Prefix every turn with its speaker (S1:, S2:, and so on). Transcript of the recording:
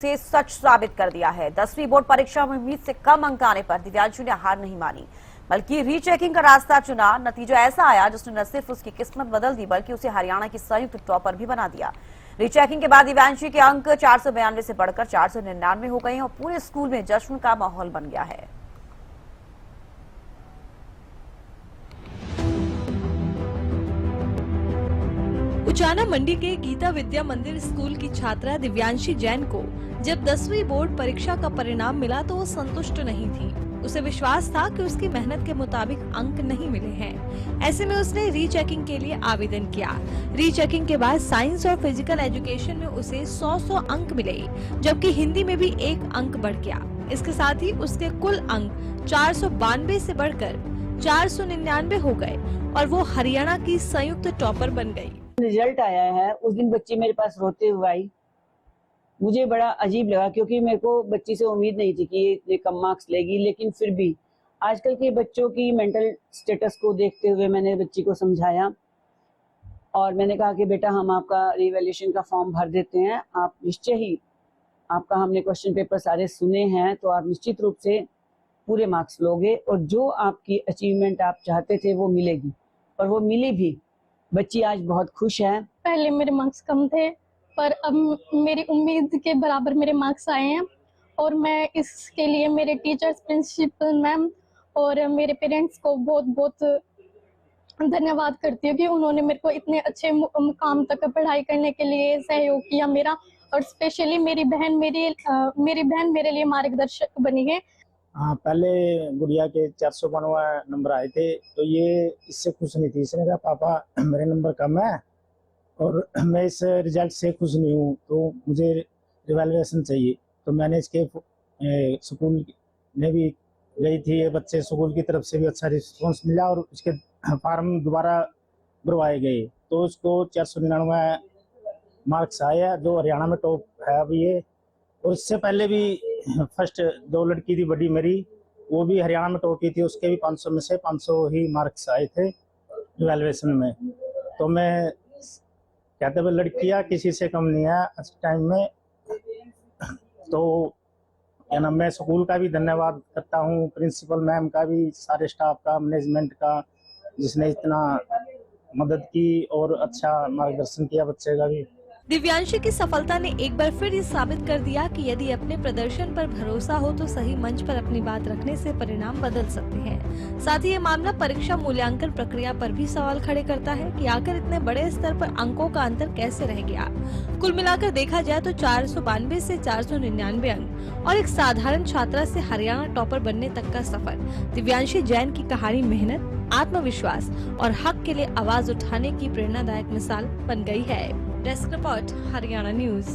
S1: से सच साबित कर दिया है। 10वीं बोर्ड परीक्षा में उम्मीद से कम अंक आने पर दिव्यांशु ने हार नहीं मानी, बल्कि रीचेकिंग का रास्ता चुना। नतीजा ऐसा आया जिसने न सिर्फ उसकी किस्मत बदल दी, बल्कि उसे हरियाणा की संयुक्त टॉपर भी बना दिया। रीचेकिंग के बाद दिव्यांशु के अंक 492 से बढ़कर 499 हो गए हैं और पूरे स्कूल में जश्न का माहौल बन गया है।
S2: उचाना मंडी के गीता विद्या मंदिर स्कूल की छात्रा दिव्यांशी जैन को जब 10वीं बोर्ड परीक्षा का परिणाम मिला तो वो संतुष्ट नहीं थी। उसे विश्वास था कि उसकी मेहनत के मुताबिक अंक नहीं मिले हैं। ऐसे में उसने रीचेकिंग के लिए आवेदन किया। रीचेकिंग के बाद साइंस और फिजिकल एजुकेशन में उसे 100 अंक मिले, जबकि हिंदी में भी 1 अंक बढ़ गया। इसके साथ ही उसके कुल अंक 492 से बढ़कर 499 हो गए और वो हरियाणा की संयुक्त टॉपर बन गई।
S3: रिजल्ट आया है उस दिन बच्ची मेरे पास रोते हुए आई। मुझे बड़ा अजीब लगा क्योंकि मेरे को बच्ची से उम्मीद नहीं थी कि ये इतने कम मार्क्स लेगी, लेकिन फिर भी आजकल के बच्चों की मेंटल स्टेटस को देखते हुए मैंने बच्ची को समझाया और मैंने कहा कि बेटा हम आपका रिवैल्यूएशन का फॉर्म भर देते हैं, आप निश्चय ही आपका हमने क्वेश्चन पेपर सारे सुने हैं तो आप निश्चित रूप से पूरे मार्क्स लोगे और जो आपकी अचीवमेंट आप चाहते थे वो मिलेगी, और वो मिली भी। बच्ची आज बहुत खुश है।
S4: पहले मेरे मार्क्स कम थे पर अब मेरी उम्मीद के बराबर मेरे मार्क्स आए हैं और मैं इसके लिए मेरे टीचर्स, प्रिंसिपल मैम और मेरे पेरेंट्स को बहुत बहुत धन्यवाद करती हूँ कि उन्होंने मेरे को इतने अच्छे मुकाम तक पढ़ाई करने के लिए सहयोग किया मेरा। और स्पेशली मेरी बहन मेरे लिए मार्गदर्शक बनी है।
S5: हाँ, पहले गुड़िया के 492 नंबर आए थे तो ये इससे खुश नहीं थी। इसने कहा पापा मेरे नंबर कम है और मैं इस रिजल्ट से खुश नहीं हूँ, तो मुझे रिवैल्यूएशन चाहिए। तो मैंने इसके स्कूल में भी गई थी, ये बच्चे स्कूल की तरफ से भी अच्छा रिस्पॉन्स मिला और उसके फार्म दोबारा भरवाए गए तो उसको 499 मार्क्स आए हैं, जो हरियाणा में टॉप है अभी ये। और इससे पहले भी फर्स्ट 2 लड़की थी बड़ी मेरी, वो भी हरियाणा में टॉप की थी, उसके भी 500 में से 500 ही मार्क्स आए थे इवैल्यूएशन में। तो मैं कहते हुए लड़कियां किसी से कम नहीं है इस टाइम में। तो क्या नाम, मैं स्कूल का भी धन्यवाद करता हूँ, प्रिंसिपल मैम का भी, सारे स्टाफ का, मैनेजमेंट का, जिसने इतना मदद की और अच्छा मार्गदर्शन किया बच्चे का भी।
S2: दिव्यांशी की सफलता ने एक बार फिर ये साबित कर दिया कि यदि अपने प्रदर्शन पर भरोसा हो तो सही मंच पर अपनी बात रखने से परिणाम बदल सकते हैं। साथ ही ये मामला परीक्षा मूल्यांकन प्रक्रिया पर भी सवाल खड़े करता है कि आखिर इतने बड़े स्तर पर अंकों का अंतर कैसे रह गया। कुल मिलाकर देखा जाए तो 492 से 499 अंक और एक साधारण छात्रा से हरियाणा टॉपर बनने तक का सफर। दिव्यांशी जैन की कहानी मेहनत, आत्मविश्वास और हक के लिए आवाज उठाने की प्रेरणादायक मिसाल बन गई है। Desk report, Haryana news.